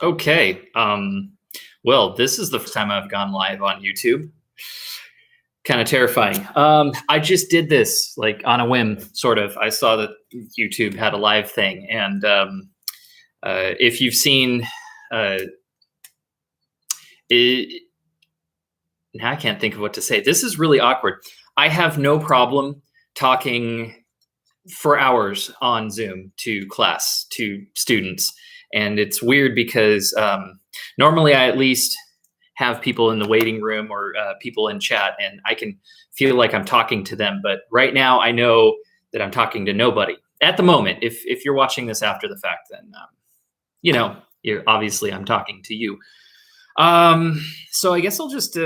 Okay. Well, this is the first time I've gone live on YouTube. Kind of terrifying. I just did this like on a whim, sort of. I saw that YouTube had a live thing, and if you've seen, uh, it, now I can't think of what to say. This is really awkward. I have no problem talking for hours on Zoom to class, to students. And it's weird because normally I at least have people in the waiting room or people in chat, and I can feel like I'm talking to them. But right now I know that I'm talking to nobody at the moment. If you're watching this after the fact, then, you know, obviously I'm talking to you. So I guess I'll just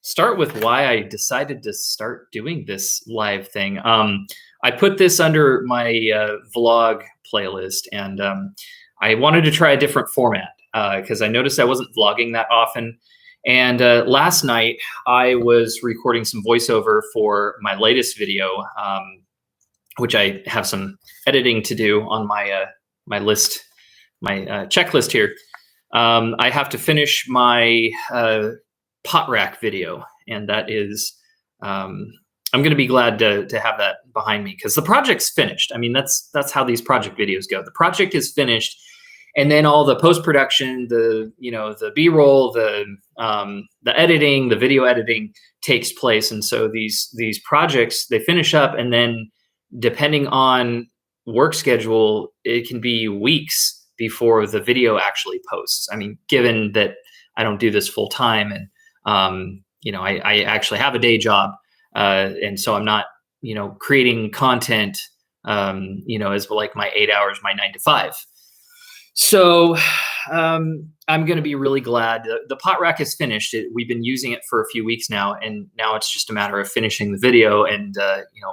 start with why I decided to start doing this live thing. I put this under my vlog playlist, and I wanted to try a different format because I noticed I wasn't vlogging that often. And last night I was recording some voiceover for my latest video, which I have some editing to do on my list, my checklist here. I have to finish my pot rack video, and that is I'm going to be glad to have that behind me because the project's finished. I mean, that's how these project videos go. The project is finished, and then all the post-production, the B-roll, the editing, the video editing takes place. And so these projects, they finish up, and then depending on work schedule, it can be weeks before the video actually posts. I mean, given that I don't do this full time, and I actually have a day job, and so I'm not creating content as like my 8 hours, my 9 to 5. So I'm going to be really glad. The pot rack is finished. We've been using it for a few weeks now, and now it's just a matter of finishing the video and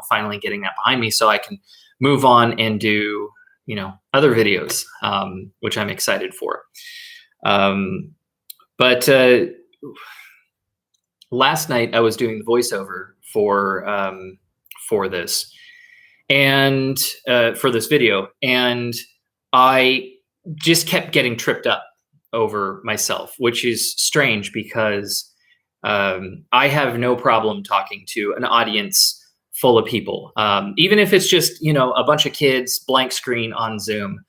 finally getting that behind me so I can move on and do other videos, which I'm excited for. But last night I was doing the voiceover for this and for this video, and I just kept getting tripped up over myself, which is strange because I have no problem talking to an audience full of people, even if it's just a bunch of kids, blank screen on Zoom.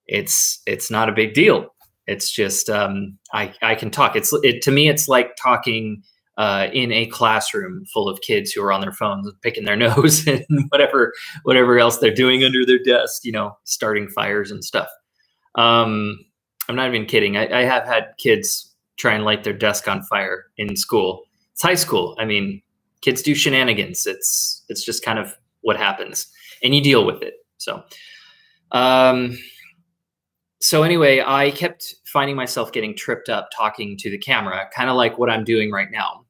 It's not a big deal. It's just I can talk. To me it's like talking in a classroom full of kids who are on their phones picking their nose and whatever else they're doing under their desk, starting fires and stuff. I'm not even kidding. I have had kids try and light their desk on fire in school. It's high school. I mean, kids do shenanigans. It's just kind of what happens, and you deal with it. So anyway, I kept finding myself getting tripped up talking to the camera, kind of like what I'm doing right now.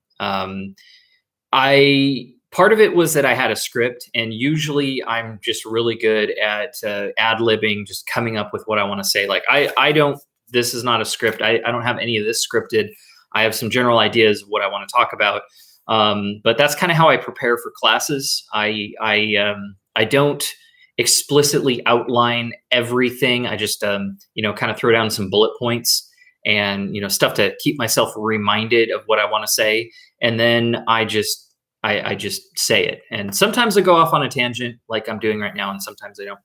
Part of it was that I had a script, and usually I'm just really good at ad-libbing, just coming up with what I want to say. Like this is not a script. I don't have any of this scripted. I have some general ideas of what I want to talk about. But that's kind of how I prepare for classes. I don't explicitly outline everything. I just, kind of throw down some bullet points and, stuff to keep myself reminded of what I want to say. And then I just say it. And sometimes I go off on a tangent like I'm doing right now, and sometimes I don't.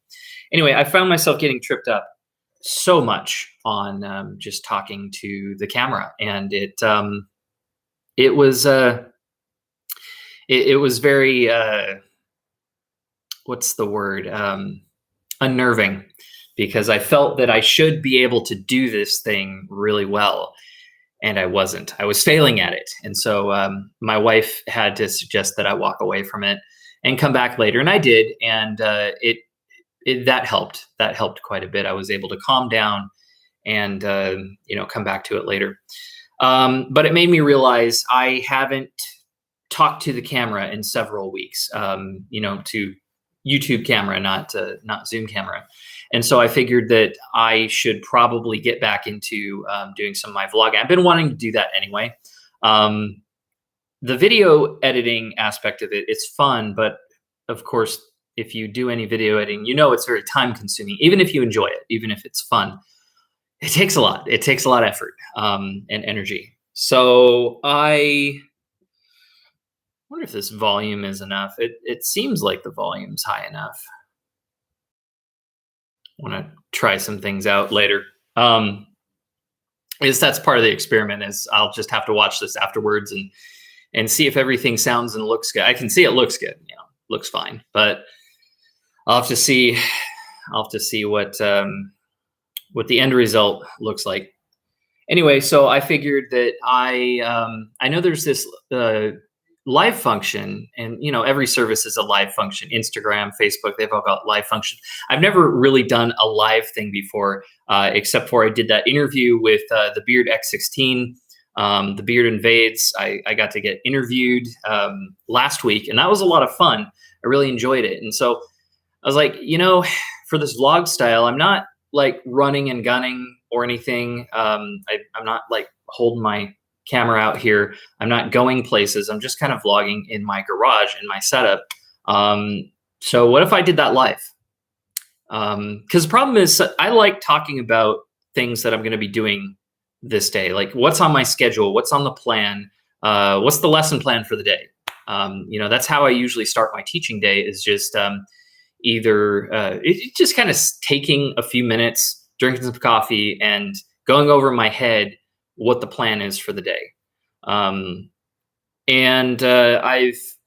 Anyway, I found myself getting tripped up so much on just talking to the camera. And it was very, what's the word? Unnerving, because I felt that I should be able to do this thing really well. And I wasn't. I was failing at it. And so my wife had to suggest that I walk away from it and come back later. And I did. And that helped. That helped quite a bit. I was able to calm down and, come back to it later. But it made me realize I haven't talked to the camera in several weeks, to YouTube camera, not Zoom camera. And so I figured that I should probably get back into doing some of my vlogging. I've been wanting to do that anyway. The video editing aspect of it, it's fun, but of course, if you do any video editing, it's very time consuming, even if you enjoy it, even if it's fun. it takes a lot. It takes a lot of effort and energy. So I wonder if this volume is enough. It seems like the volume's high enough. Want to try some things out later. Is that's part of the experiment. Is I'll just have to watch this afterwards and see if everything sounds and looks good. I can see it looks good. Looks fine, but I'll have to see. I'll have to see what the end result looks like. Anyway, so I figured that I know there's this live function, and every service is a live function. Instagram, Facebook, they've all got live functions. I've never really done a live thing before, except for I did that interview with the Beard X16. The Beard Invades. I got to get interviewed last week, and that was a lot of fun. I really enjoyed it, and so I was like, for this vlog style, I'm not like running and gunning or anything. I'm not like holding my camera out here. I'm not going places. I'm just kind of vlogging in my garage, in my setup. So what if I did that live? Because the problem is I like talking about things that I'm going to be doing this day. Like what's on my schedule, what's on the plan, what's the lesson plan for the day. That's how I usually start my teaching day, is just either it's just kind of taking a few minutes, drinking some coffee, and going over in my head what the plan is for the day.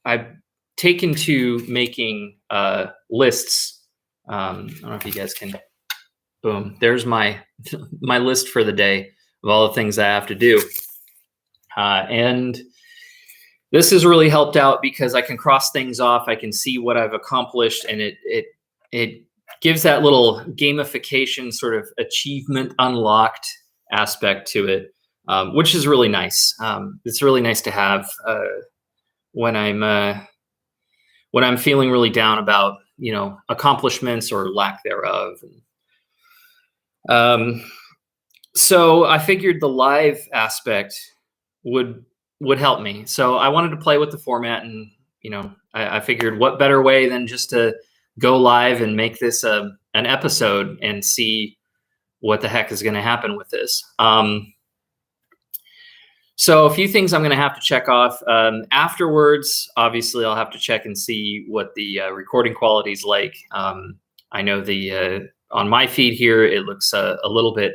I've taken to making lists. I don't know if you guys can. Boom! There's my my list for the day of all the things I have to do, and this has really helped out because I can cross things off. I can see what I've accomplished, and it gives that little gamification sort of achievement unlocked aspect to it, which is really nice. It's really nice to have when I'm feeling really down about accomplishments or lack thereof. So I figured the live aspect would help me. So I wanted to play with the format, and I figured what better way than just to go live and make this an episode and see what the heck is going to happen with this. So a few things I'm going to have to check off. Afterwards, obviously, I'll have to check and see what the recording quality is like. I know on my feed here, it looks a little bit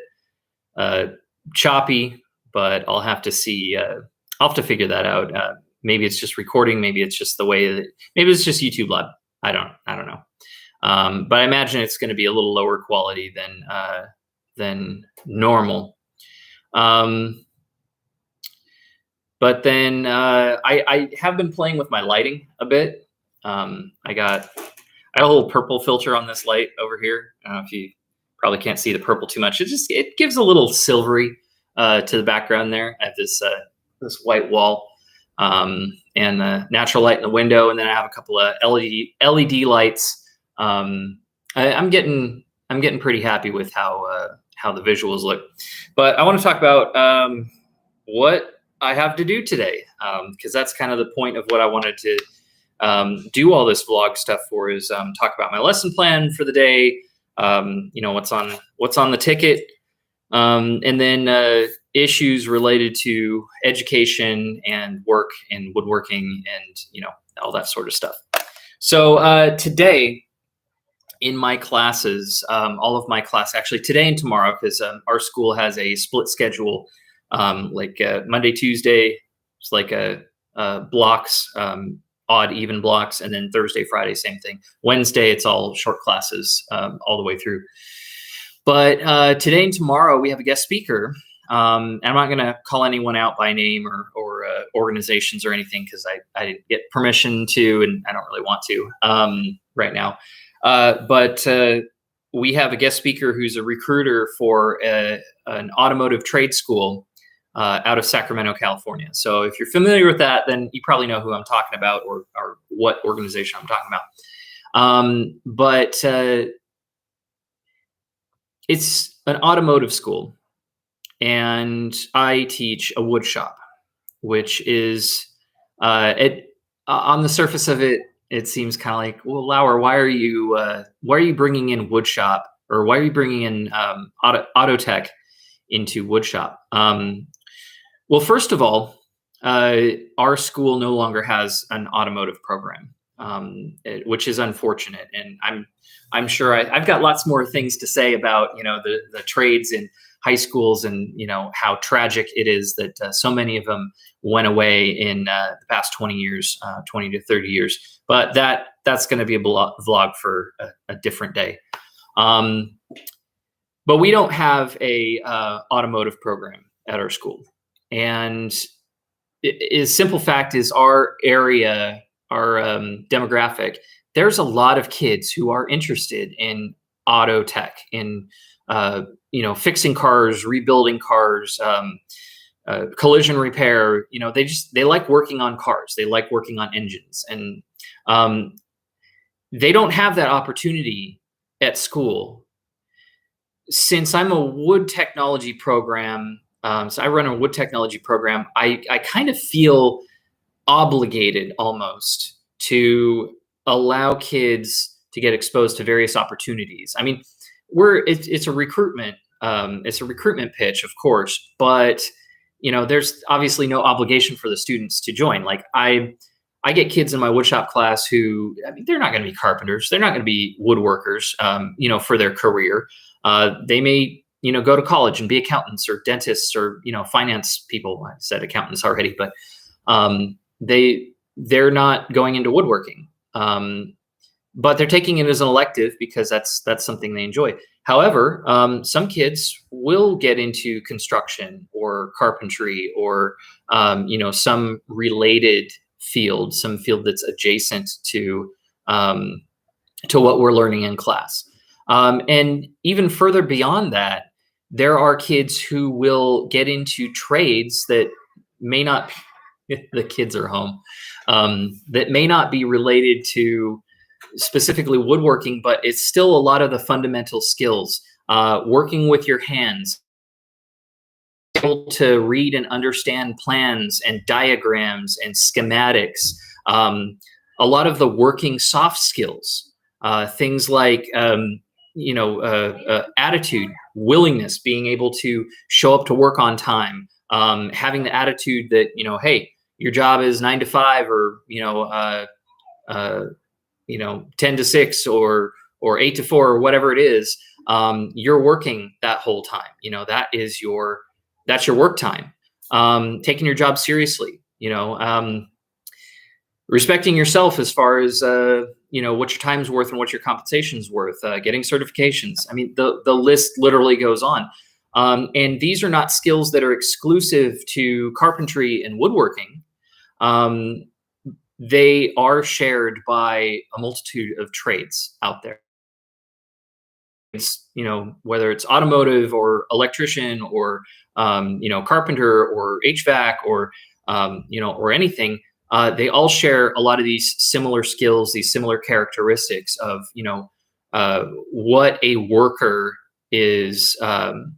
choppy, but I'll have to see. I'll have to figure that out. Maybe it's just recording. Maybe it's just the way that. Maybe it's just YouTube Live. I don't know. But I imagine it's going to be a little lower quality than normal. But then I have been playing with my lighting a bit. I got a little purple filter on this light over here. I don't know if you probably can't see the purple too much. It gives a little silvery to the background there. I have this white wall and the natural light in the window, and then I have a couple of LED lights. I'm getting pretty happy with how the visuals look. But I want to talk about what I have to do today, because that's kind of the point of what I wanted to do all this vlog stuff for, is talk about my lesson plan for the day. What's on the ticket, and then issues related to education and work and woodworking and all that sort of stuff. So today in my classes, all of my class, actually today and tomorrow, because our school has a split schedule, like Monday, Tuesday, it's like blocks, odd, even blocks, and then Thursday, Friday, same thing. Wednesday, it's all short classes all the way through. But today and tomorrow, we have a guest speaker. And I'm not going to call anyone out by name or organizations or anything, because I didn't get permission to, and I don't really want to right now. But we have a guest speaker who's a recruiter for an automotive trade school out of Sacramento, California. So if you're familiar with that, then you probably know who I'm talking about, or what organization I'm talking about. But it's an automotive school, and I teach a wood shop, which is on the surface of it, it seems kind of like, well, Lauer, why are you bringing in wood shop, or why are you bringing in auto tech into woodshop? Well, first of all, our school no longer has an automotive program, which is unfortunate. And I'm sure I've got lots more things to say about the trades in high schools, and how tragic it is that so many of them went away in the past 20 years, 20 to 30 years. But that's going to be a vlog for a different day. But we don't have a automotive program at our school, and simple fact is our area, our demographic, there's a lot of kids who are interested in auto tech, in fixing cars, rebuilding cars, collision repair. They like working on cars, they like working on engines, and they don't have that opportunity at school. Since I'm a wood technology program, so I run a wood technology program, I kind of feel obligated almost to allow kids to get exposed to various opportunities. I mean, it's a recruitment pitch, of course, but there's obviously no obligation for the students to join. Like I get kids in my woodshop class who, I mean, they're not going to be carpenters, they're not going to be woodworkers, for their career. They may go to college and be accountants or dentists or finance people. I said accountants already, but they're not going into woodworking, but they're taking it as an elective because that's something they enjoy. However, some kids will get into construction or carpentry or some related field, some field that's adjacent to what we're learning in class. And even further beyond that, there are kids who will get into trades that may not, the kids are home, that may not be related to specifically woodworking, but it's still a lot of the fundamental skills, working with your hands, able to read and understand plans and diagrams and schematics, a lot of the working soft skills, things like attitude, willingness, being able to show up to work on time, having the attitude that hey, your job is 9 to 5 or 10 to 6 or 8 to 4 or whatever it is. You're working that whole time. That's your work time. Taking your job seriously. Respecting yourself as far as what your time's worth and what your compensation's worth, getting certifications. I mean, the list literally goes on. And these are not skills that are exclusive to carpentry and woodworking. They are shared by a multitude of trades out there. It's, whether it's automotive or electrician or, carpenter or HVAC or, or anything. They all share a lot of these similar skills, these similar characteristics of, what a worker is,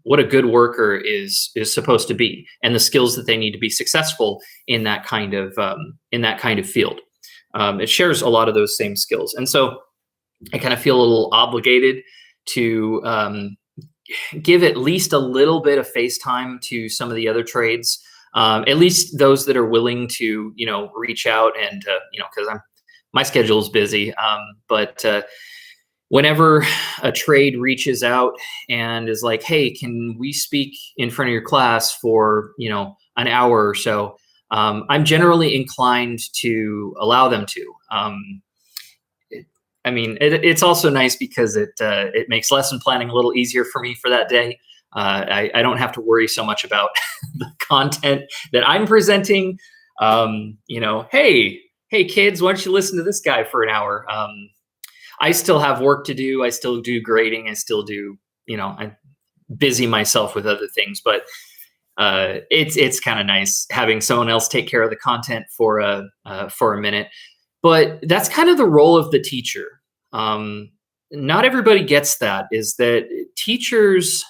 what a good worker is supposed to be, and the skills that they need to be successful in that kind of field. It shares a lot of those same skills, and so I kind of feel a little obligated to give at least a little bit of face time to some of the other trades. At least those that are willing to, reach out and, because my schedule is busy. But whenever a trade reaches out and is like, hey, can we speak in front of your class for, an hour or so? I'm generally inclined to allow them to. It's also nice because it makes lesson planning a little easier for me for that day. I don't have to worry so much about the content that I'm presenting. Hey kids, why don't you listen to this guy for an hour? I still have work to do. I still do grading. I still do, I busy myself with other things, but it's kind of nice having someone else take care of the content for a minute. But that's kind of the role of the teacher. Not everybody gets that, is that teachers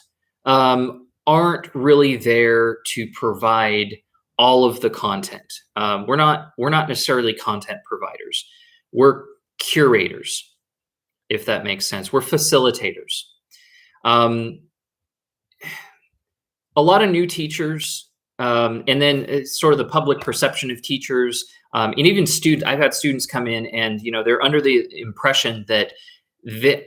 aren't really there to provide all of the content. We're not necessarily content providers. We're curators, if that makes sense. We're facilitators. a lot of new teachers, and then sort of the public perception of teachers, and even students. I've had students come in, and they're under the impression that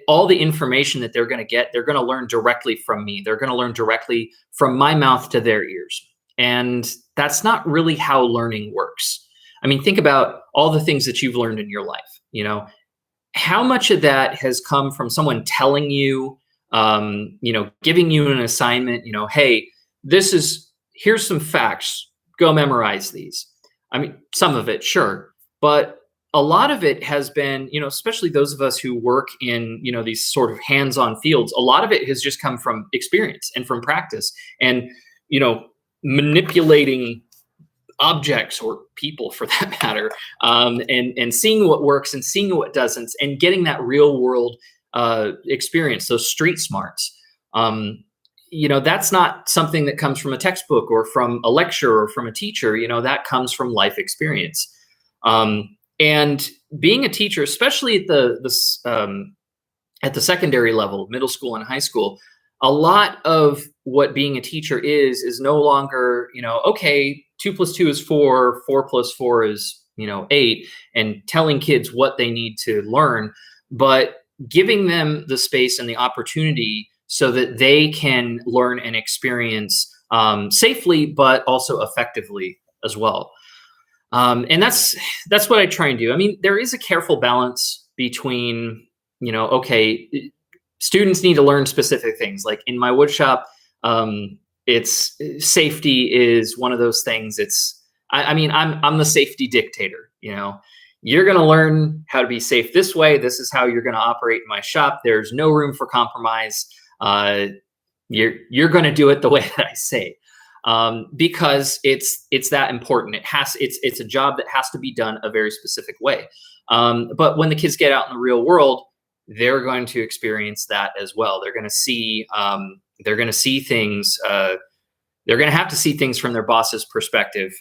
all the information that they're going to get, they're going to learn directly from me. They're going to learn directly from my mouth to their ears, and that's not really how learning works. I mean, think about all the things that you've learned in your life. How much of that has come from someone telling you, giving you an assignment, hey, here's some facts, go memorize these. I mean, some of it, sure. But a lot of it has been, especially those of us who work in, these sort of hands-on fields, a lot of it has just come from experience and from practice and, manipulating objects or people for that matter, and seeing what works and seeing what doesn't, and getting that real world experience, those street smarts. That's not something that comes from a textbook or from a lecture or from a teacher. That comes from life experience. And being a teacher, especially at at the secondary level, middle school and high school, a lot of what being a teacher is no longer, okay, 2 + 2 is 4, 4 + 4 is, 8, and telling kids what they need to learn, but giving them the space and the opportunity so that they can learn and experience safely, but also effectively as well. And that's what I try and do. I mean, there is a careful balance between, okay, students need to learn specific things. Like in my wood shop, it's safety is one of those things. I'm the safety dictator. You're going to learn how to be safe this way. This is how you're going to operate in my shop. There's no room for compromise. You're going to do it the way that I say, because it's that important. It's a job that has to be done a very specific way. But when the kids get out in the real world, they're going to experience that as well. They're going to see things. They're going to have to see things from their boss's perspective,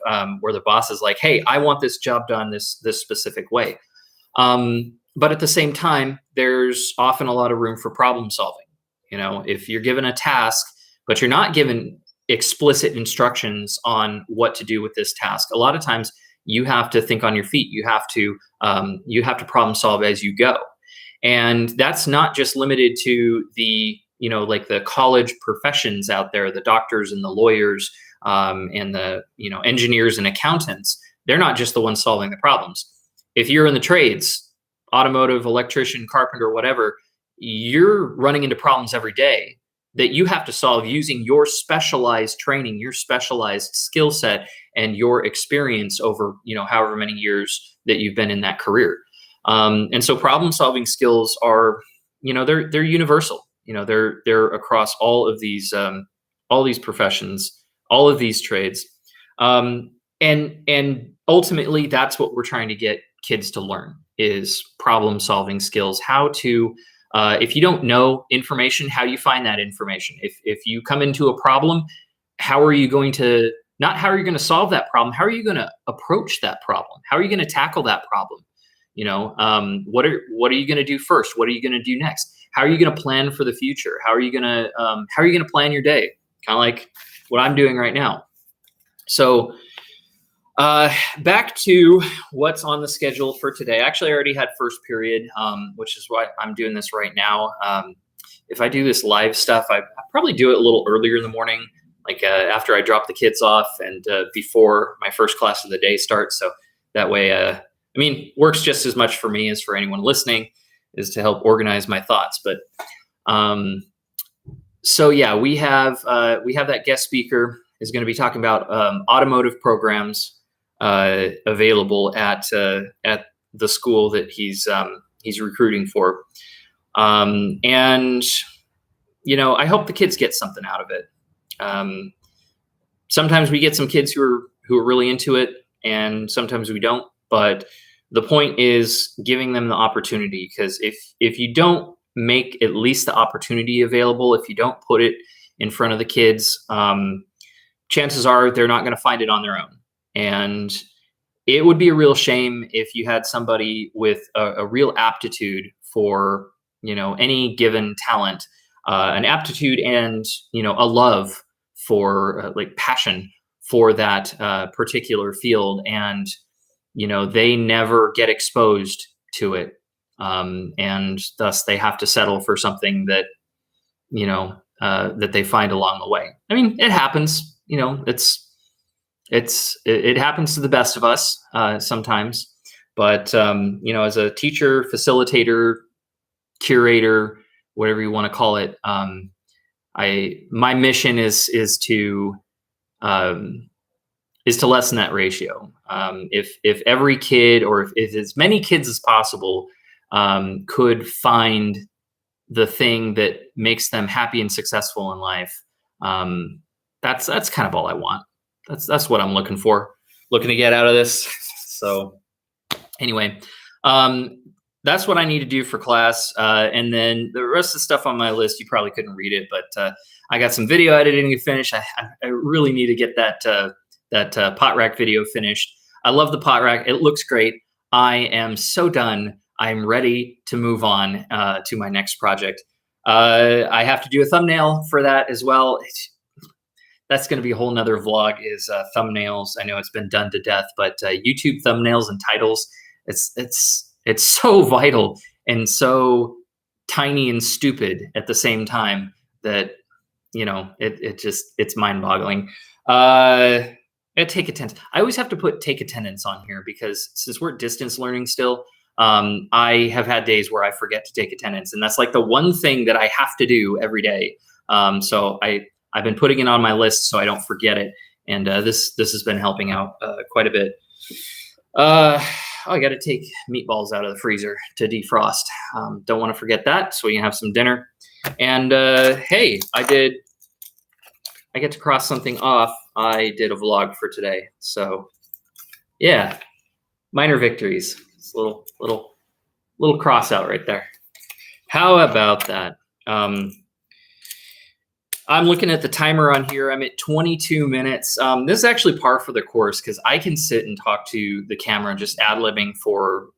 where the boss is like, "Hey, I want this job done this specific way." But at the same time, there's often a lot of room for problem solving. If you're given a task, but you're not given explicit instructions on what to do with this task, a lot of times you have to think on your feet. You have to problem solve as you go. And that's not just limited to the, like the college professions out there, the doctors and the lawyers, and the, engineers and accountants. They're not just the ones solving the problems. If you're in the trades, automotive, electrician, carpenter, whatever, you're running into problems every day that you have to solve using your specialized training, your specialized skill set, and your experience over, however many years that you've been in that career. And so problem solving skills are, they're universal. They're across all of these professions, all of these trades. And ultimately that's what we're trying to get kids to learn, is problem solving skills, how to, if you don't know information, how you find that information. If you come into a problem, how are you going to, not how are you going to solve that problem, how are you going to approach that problem? How are you going to tackle that problem? What are you going to do first? What are you going to do next? How are you going to plan for the future? How are you going to plan your day? Kind of like what I'm doing right now. So back to what's on the schedule for today. Actually, I already had first period, which is why I'm doing this right now. If I do this live stuff, I probably do it a little earlier in the morning, like after I drop the kids off and before my first class of the day starts. So that way, works just as much for me as for anyone listening, is to help organize my thoughts. But so yeah, we have that guest speaker is going to be talking about automotive programs available at the school that he's recruiting for, and I hope the kids get something out of it. Sometimes we get some kids who are really into it, and sometimes we don't. But the point is giving them the opportunity, because if you don't make at least the opportunity available, if you don't put it in front of the kids, chances are they're not going to find it on their own. And it would be a real shame if you had somebody with a real aptitude for, any given talent, an aptitude and, a love for like passion for that particular field, and they never get exposed to it, and thus they have to settle for something that that they find along the way. I mean, it happens. It happens to the best of us sometimes, but as a teacher, facilitator, curator, whatever you want to call it, my mission is to lessen that ratio. If every kid, or if as many kids as possible could find the thing that makes them happy and successful in life, that's kind of all I want. That's what I'm looking to get out of this. So anyway, that's what I need to do for class. And then the rest of the stuff on my list, you probably couldn't read it, but I got some video editing to finish. I really need to get that pot rack video finished. I love the pot rack. It looks great. I am so done. I'm ready to move on to my next project. I have to do a thumbnail for that as well. That's going to be a whole nother vlog, is thumbnails. I know it's been done to death, but YouTube thumbnails and titles, it's so vital and so tiny and stupid at the same time that, it's mind boggling. Take attendance. I always have to take attendance on here because since we're distance learning still, I have had days where I forget to take attendance, and that's like the one thing that I have to do every day. So I've been putting it on my list so I don't forget it, and this has been helping out quite a bit. I got to take meatballs out of the freezer to defrost. Don't want to forget that, so we can have some dinner. And hey, I get to cross something off. I did a vlog for today, so yeah, minor victories. It's a little cross out right there. How about that? I'm looking at the timer on here. I'm at 22 minutes. This is actually par for the course because I can sit and talk to the camera just ad-libbing for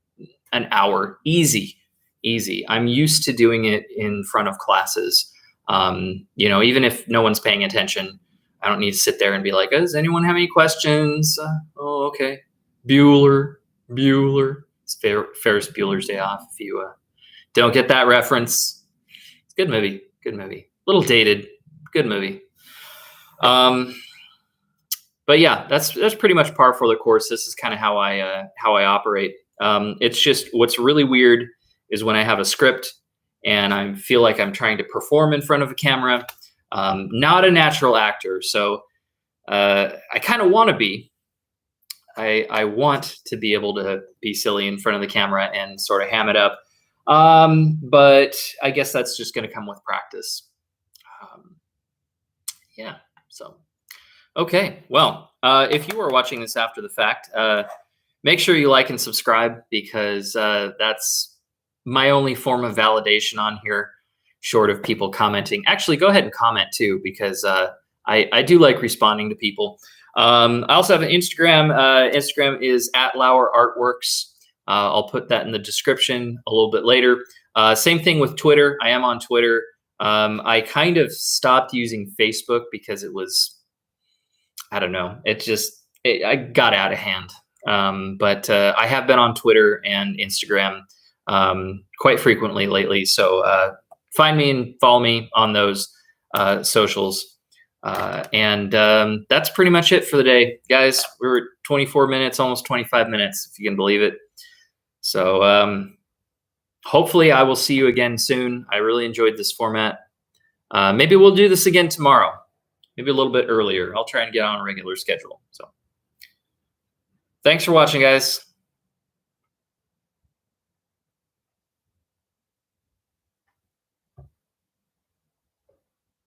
an hour. Easy. I'm used to doing it in front of classes. Even if no one's paying attention, I don't need to sit there and be like, does anyone have any questions? Oh, okay. Bueller. It's Ferris Bueller's Day Off. If you don't get that reference, it's a good movie. Little dated. Good movie. But yeah, that's pretty much par for the course. This is kind of how I operate. It's just what's really weird is when I have a script and I feel like I'm trying to perform in front of a camera. Not a natural actor, so I kind of want to be. I want to be able to be silly in front of the camera and sort of ham it up. But I guess that's just going to come with practice. Yeah. So, okay. Well, if you are watching this after the fact, make sure you like and subscribe because that's my only form of validation on here, short of people commenting. Actually, go ahead and comment too, because I do like responding to people. I also have an Instagram. Instagram is @LauerArtworks. I'll put that in the description a little bit later. Same thing with Twitter. I am on Twitter. I kind of stopped using Facebook because it was, I don't know, I got out of hand. But I have been on Twitter and Instagram quite frequently lately. So find me and follow me on those socials. And that's pretty much it for the day, guys. We're at 24 minutes, almost 25 minutes, if you can believe it. So hopefully I will see you again soon. I really enjoyed this format. Maybe we'll do this again tomorrow, maybe a little bit earlier. I'll try and get on a regular schedule. So thanks for watching, guys.